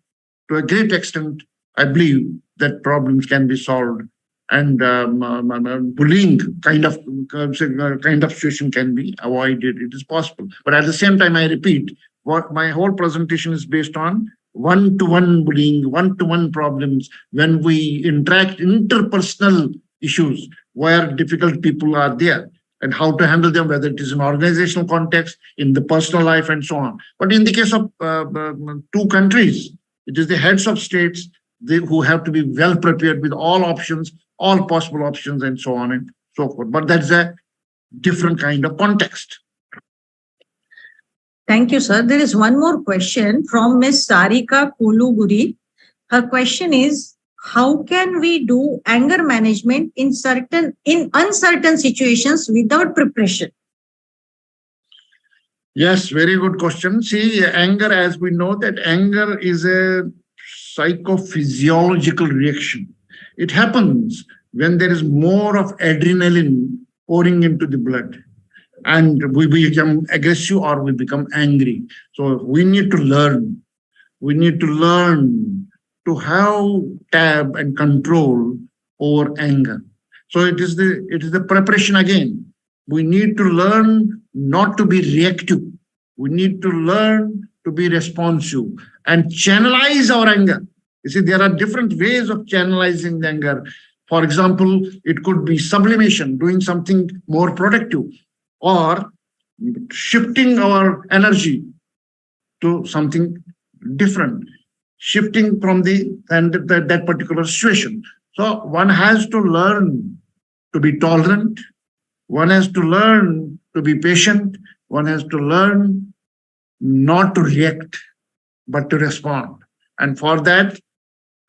to a great extent, I believe that problems can be solved, and bullying kind of situation can be avoided. It is possible. But at the same time, I repeat, what my whole presentation is based on: one-to-one bullying, one-to-one problems when we interact, interpersonal issues where difficult people are there, and how to handle them, whether it is in organizational context, in the personal life, and so on. But in the case of 2 countries, it is the heads of states who have to be well prepared with all options, all possible options, and so on and so forth. But that's a different kind of context.
Thank you, sir. There is one more question from Ms. Sarika Kuluguri. Her question is, how can we do anger management in uncertain situations without preparation?
Yes, very good question. See, anger, as we know, that anger is a psychophysiological reaction. It happens when there is more of adrenaline pouring into the blood, and we become aggressive or we become angry. So we need to learn. We need to learn to have tab and control over anger. So it is the preparation again. We need to learn not to be reactive. We need to learn to be responsive and channelize our anger. You see, there are different ways of channelizing the anger. For example, it could be sublimation, doing something more productive, or shifting our energy to something different, shifting from that particular situation. So one has to learn to be tolerant. One has to learn to be patient. One has to learn not to react, but to respond. And for that,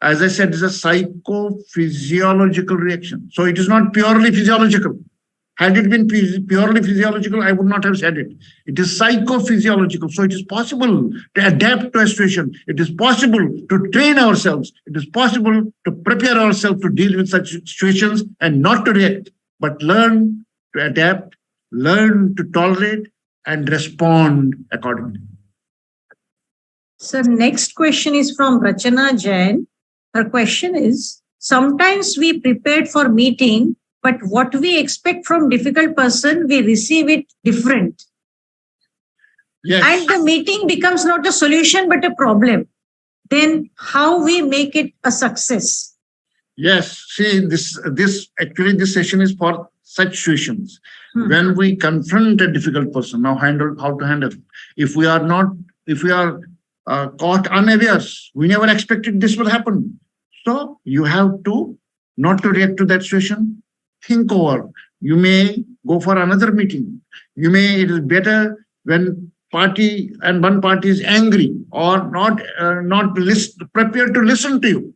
as I said, it's a psychophysiological reaction. So it is not purely physiological. Had it been purely physiological, I would not have said it. It is psychophysiological. So it is possible to adapt to a situation. It is possible to train ourselves. It is possible to prepare ourselves to deal with such situations and not to react, but learn to adapt, learn to tolerate, and respond accordingly.
So next question is from Rachana Jain. Her question is, sometimes we prepared for meeting, but what we expect from difficult person, we receive it different.
Yes.
And the meeting becomes not a solution, but a problem. Then how we make it a success?
Yes. See, this session is for such situations. When we confront a difficult person, now how to handle it. If we are caught unawares, we never expected this will happen. So you have to not to react to that situation. Think over. You may go for another meeting. It is better when one party is angry or not prepared to listen to you.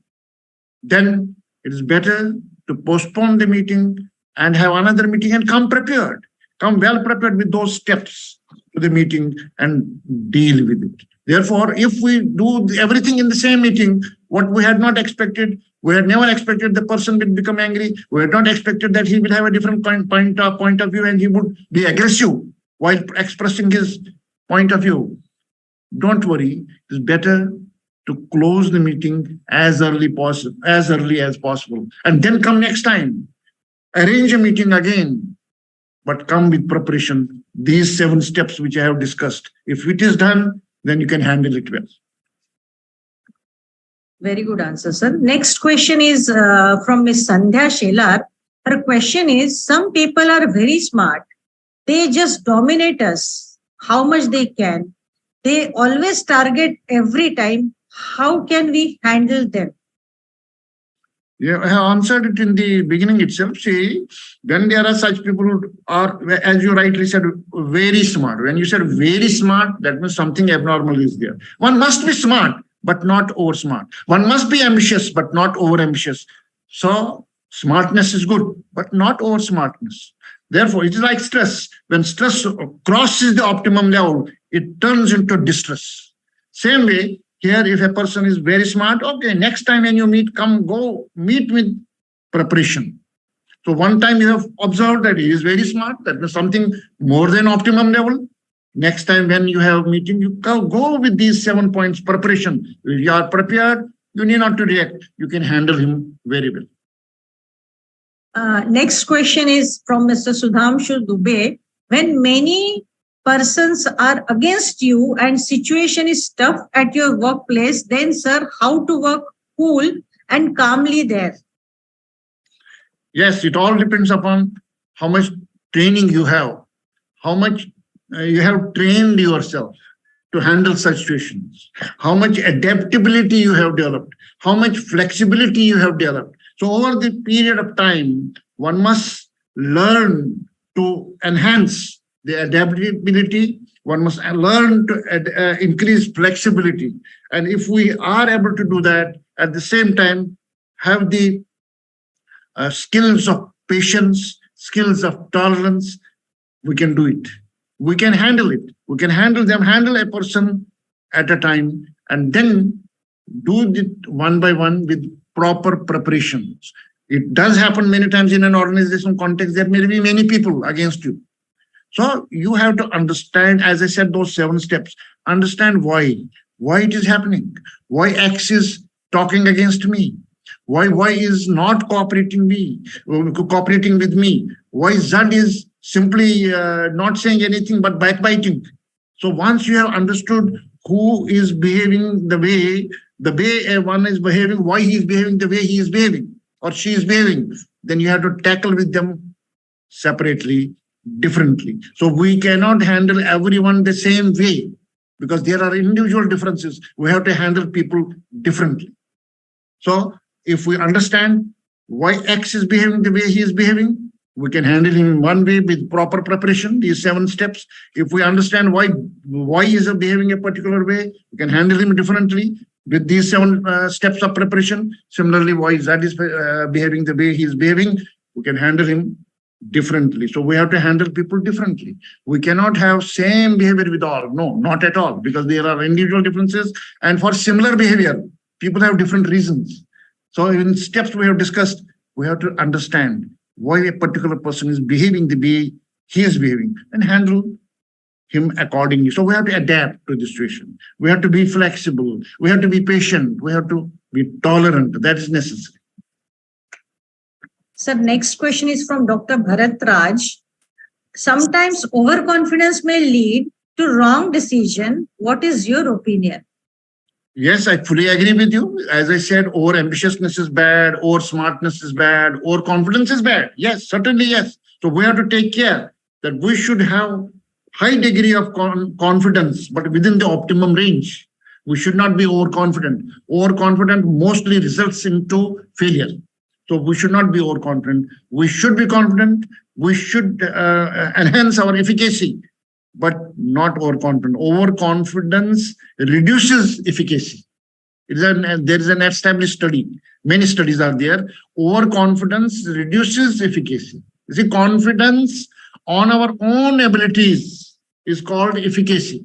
Then it is better to postpone the meeting and have another meeting and come prepared. Come well prepared with those steps to the meeting and deal with it. Therefore, if we do everything in the same meeting, what we had not expected, we had never expected the person would become angry. We had not expected that he will have a different point of view and he would be aggressive while expressing his point of view. Don't worry. It's better to close the meeting as early as possible, and then come next time. Arrange a meeting again, but come with preparation. These 7 steps which I have discussed. If it is done, then you can handle it well.
Very good answer, sir. Next question is from Ms. Sandhya Shelar. Her question is, some people are very smart. They just dominate us how much they can. They always target every time. How can we handle them?
Yeah, I have answered it in the beginning itself. See, when there are such people who are, as you rightly said, very smart. When you said very smart, that means something abnormal is there. One must be smart, but not over smart. One must be ambitious, but not over ambitious. So smartness is good, but not over smartness. Therefore, it is like stress. When stress crosses the optimum level, it turns into distress. Same way, Here, if a person is very smart, okay, next time when you meet, go meet with preparation. So one time you have observed that he is very smart, that was something more than optimum level. Next time when you have meeting, you go with these 7 points preparation. If you are prepared, you need not to react. You can handle him very well.
Next question is from Mr. Sudhamshu Dubey. When many persons are against you and situation is tough at your workplace, then sir, how to work cool and calmly there?
Yes, it all depends upon how much training you have, how much you have trained yourself to handle such situations, how much adaptability you have developed, how much flexibility you have developed. So over the period of time, one must learn to enhance the adaptability. One must learn to increase flexibility. And if we are able to do that, at the same time, have the skills of patience, skills of tolerance, we can do it. We can handle it. We can handle a person at a time, and then do it one by one with proper preparations. It does happen many times in an organization context. There may be many people against you. So you have to understand, as I said, those 7 steps. Understand why it is happening, why X is talking against me, why Y is not cooperating with me, why Z is simply not saying anything but backbiting. So once you have understood who is behaving the way one is behaving, why he is behaving the way he is behaving or she is behaving, then you have to tackle with them separately, differently. So we cannot handle everyone the same way because there are individual differences. We have to handle people differently. So if we understand why X is behaving the way he is behaving, we can handle him in one way with proper preparation, these 7 steps. If we understand why is behaving a particular way, we can handle him differently with these 7 steps of preparation. Similarly, why Z is behaving the way he is behaving, we can handle him differently. So we have to handle people differently. We cannot have same behavior with all. No, not at all, because there are individual differences. And for similar behavior, people have different reasons. So in steps we have discussed, we have to understand why a particular person is behaving the way he is behaving and handle him accordingly. So we have to adapt to the situation. We have to be flexible. We have to be patient. We have to be tolerant. That is necessary.
Sir, next question is from Dr. Bharat Raj. Sometimes overconfidence may lead to wrong decision. What is your opinion?
Yes, I fully agree with you. As I said, over ambitiousness is bad, over smartness is bad, over confidence is bad. Yes, certainly yes. So we have to take care that we should have high degree of confidence, but within the optimum range. We should not be overconfident. Overconfident mostly results into failure. So we should not be overconfident. We should be confident. We should enhance our efficacy, but not overconfident. Overconfidence reduces efficacy. There is an established study. Many studies are there. Overconfidence reduces efficacy. You see, confidence on our own abilities is called efficacy.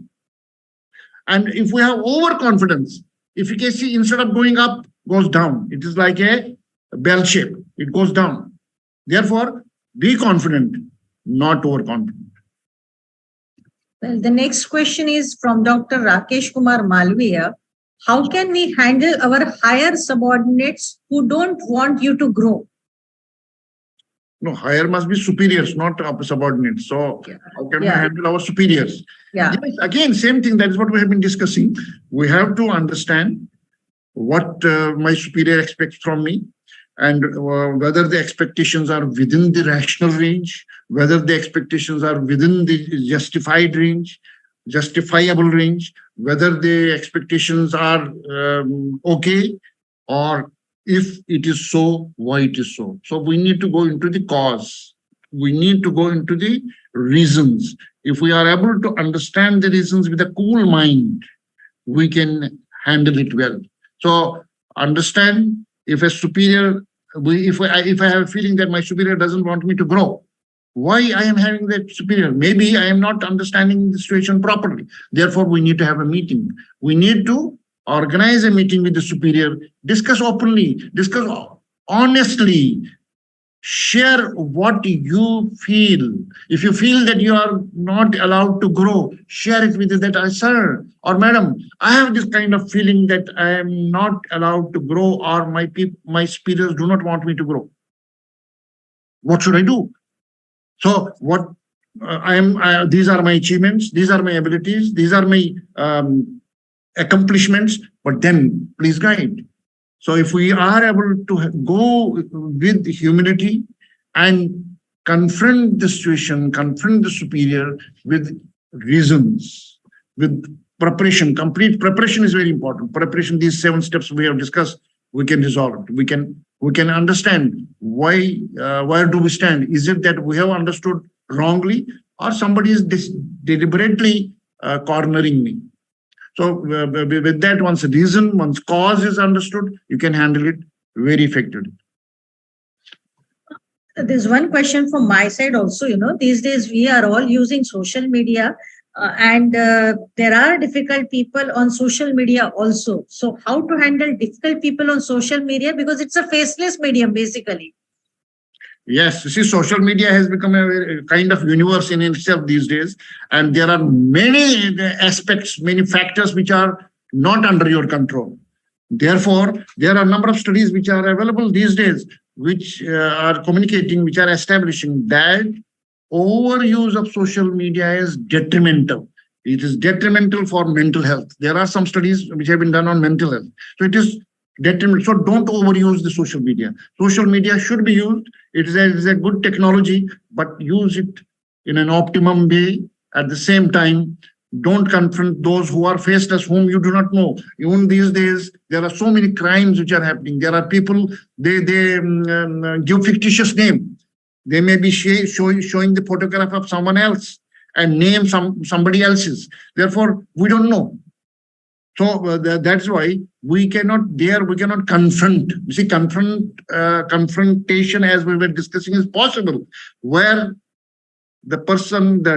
And if we have overconfidence, efficacy, instead of going up, goes down. It is like a bell shape. It goes down. Therefore, be confident, not overconfident.
Well, the next question is from Dr. Rakesh Kumar Malviya. How can we handle our higher subordinates who don't want you to grow?
No, higher must be superiors, not subordinates. So how can we handle our superiors?
Yeah.
Yes, again, same thing. That is what we have been discussing. We have to understand what my superior expects from me, and whether the expectations are within the rational range, whether the expectations are within the justified range, justifiable range, whether the expectations are okay, or if it is so, why it is so. So we need to go into the cause. We need to go into the reasons. If we are able to understand the reasons with a cool mind, we can handle it well. So understand, if a superior, if I have a feeling that my superior doesn't want me to grow, why I am having that superior? Maybe I am not understanding the situation properly. Therefore, we need to have a meeting. We need to organize a meeting with the superior, discuss openly, discuss honestly, share what you feel. If you feel that you are not allowed to grow, share it with that, sir or madam, I have this kind of feeling that I am not allowed to grow, or my superiors do not want me to grow. What should I do? So what these are my achievements, these are my abilities, these are my accomplishments, but then please guide. So if we are able to go with humility and confront the situation, confront the superior with reasons, with preparation, complete preparation is very important. Preparation, these 7 steps we have discussed, we can resolve it. We can understand why, where do we stand? Is it that we have understood wrongly, or somebody is deliberately cornering me? So with that, once reason, once cause is understood, you can handle it very effectively.
There's one question from my side also. These days we are all using social media, and there are difficult people on social media also. So how to handle difficult people on social media, because it's a faceless medium basically.
Yes, you see, social media has become a kind of universe in itself these days, and there are many aspects, many factors which are not under your control. Therefore, there are a number of studies which are available these days, which are communicating, which are establishing that overuse of social media is detrimental. It is detrimental for mental health. There are some studies which have been done on mental health. So it is detrimental. So don't overuse the social media. Social media should be used. It is a good technology, but use it in an optimum way. At the same time, don't confront those who are faceless, whom you do not know. Even these days, there are so many crimes which are happening. There are people, they give fictitious name. They may be showing the photograph of someone else and name somebody else's. Therefore, we don't know. So that's why we cannot confront. You see, confrontation, as we were discussing, is possible where the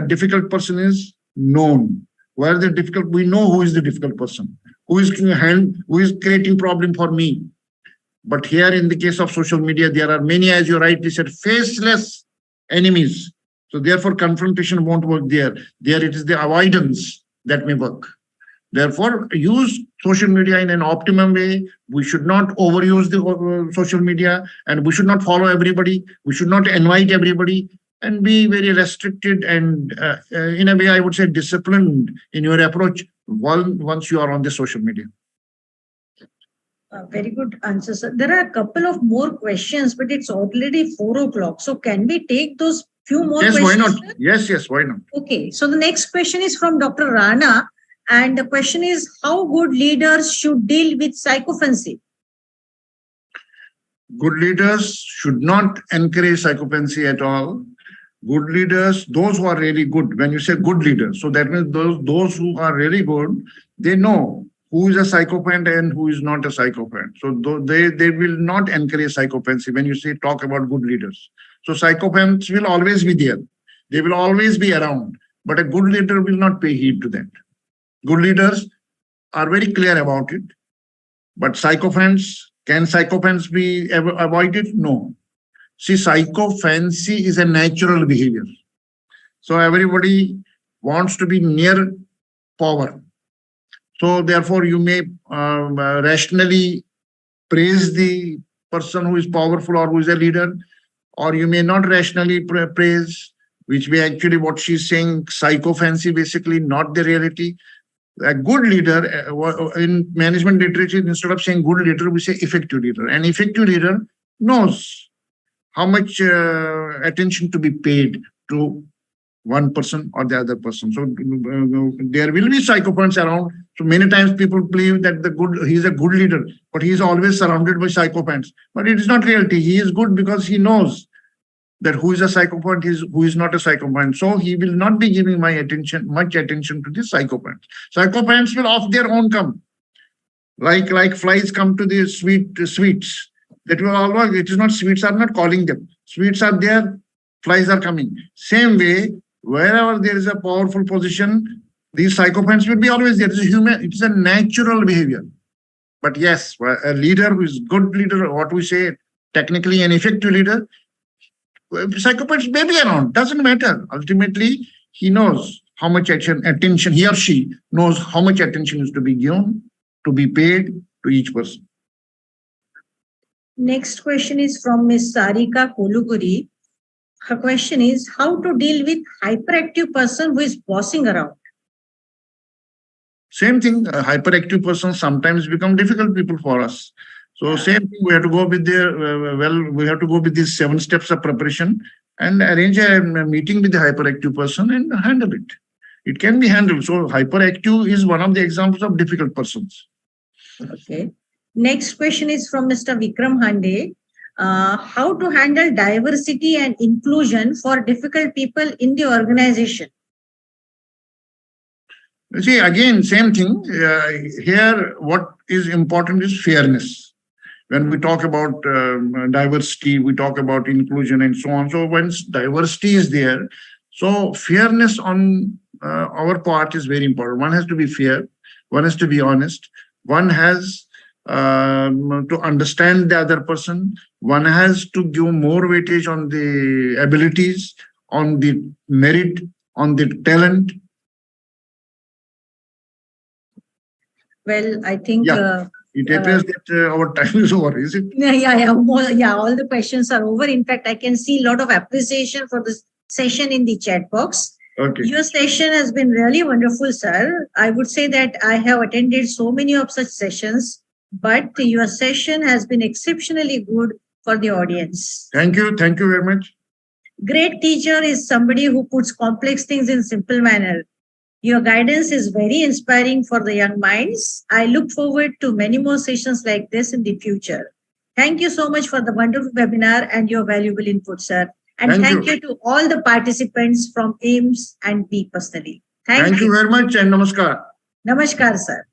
difficult person is known. Where the difficult, we know who is the difficult person, who is creating problem for me. But here, in the case of social media, there are many, as you rightly said, faceless enemies. So therefore, confrontation won't work there. There it is the avoidance that may work. Therefore, use social media in an optimum way. We should not overuse the social media, and we should not follow everybody. We should not invite everybody, and be very restricted and in a way, I would say, disciplined in your approach once you are on the social media.
Very good answer, sir. There are a couple of more questions, but it's already 4 o'clock. So can we take those few more
questions?
Yes,
why not? Yes, why not?
Okay, so the next question is from Dr. Rana. And the question is, how good leaders should deal with sycophancy?
Good leaders should not encourage sycophancy at all. Good leaders, those who are really good, when you say good leaders, so that means those who are really good, they know who is a psychopath and who is not a psychopath. So they will not encourage sycophancy when you say talk about good leaders. So psychopaths will always be there. They will always be around. But a good leader will not pay heed to that. Good leaders are very clear about it. But sycophants, can sycophants be avoided? No. See, sycophancy is a natural behavior. So everybody wants to be near power. So therefore, you may rationally praise the person who is powerful or who is a leader, or you may not rationally praise, which may actually what she's saying, sycophancy, basically not the reality. A good leader, in management literature, instead of saying good leader, we say effective leader. An effective leader knows how much attention to be paid to one person or the other person. So there will be psychopaths around. So many times people believe that he's a good leader, but he is always surrounded by psychopaths. But it is not reality. He is good because he knows that who is a psychopath, who is not a psychopath. So he will not be giving much attention to the psychopaths. Psychopaths will of their own come. Like flies come to the sweets. That will always, it is not, sweets are not calling them. Sweets are there, flies are coming. Same way, wherever there is a powerful position, these psychopaths will be always there. It is a natural behavior. But yes, a leader who is good leader, what we say, technically an effective leader, psychopaths may be around, doesn't matter. Ultimately, he knows how much attention, he or she knows how much attention is to be given, to be paid to each person.
Next question is from Ms. Sarika Koluguri. Her question is how to deal with hyperactive person who is bossing around.
Same thing, a hyperactive person sometimes become difficult people for us. So same thing, we have to go with we have to go with these 7 steps of preparation and arrange a meeting with the hyperactive person and handle it. It can be handled. So hyperactive is one of the examples of difficult persons.
Okay. Next question is from Mr. Vikram Hande. How to handle diversity and inclusion for difficult people in the organization?
See, again, same thing. Here, what is important is fairness. When we talk about diversity, we talk about inclusion and so on. So when diversity is there, so fairness on our part is very important. One has to be fair. One has to be honest. One has to understand the other person. One has to give more weightage on the abilities, on the merit, on the talent.
Well, I think
it appears that our time is over, is it?
Yeah. All the questions are over. In fact, I can see a lot of appreciation for this session in the chat box.
Okay.
Your session has been really wonderful, sir. I would say that I have attended so many of such sessions, but your session has been exceptionally good for the audience.
Thank you. Thank you very much.
Great teacher is somebody who puts complex things in simple manner. Your guidance is very inspiring for the young minds. I look forward to many more sessions like this in the future. Thank you so much for the wonderful webinar and your valuable input, sir. And thank you to all the participants from AIMS and me personally.
Thank you very much and namaskar.
Namaskar, sir.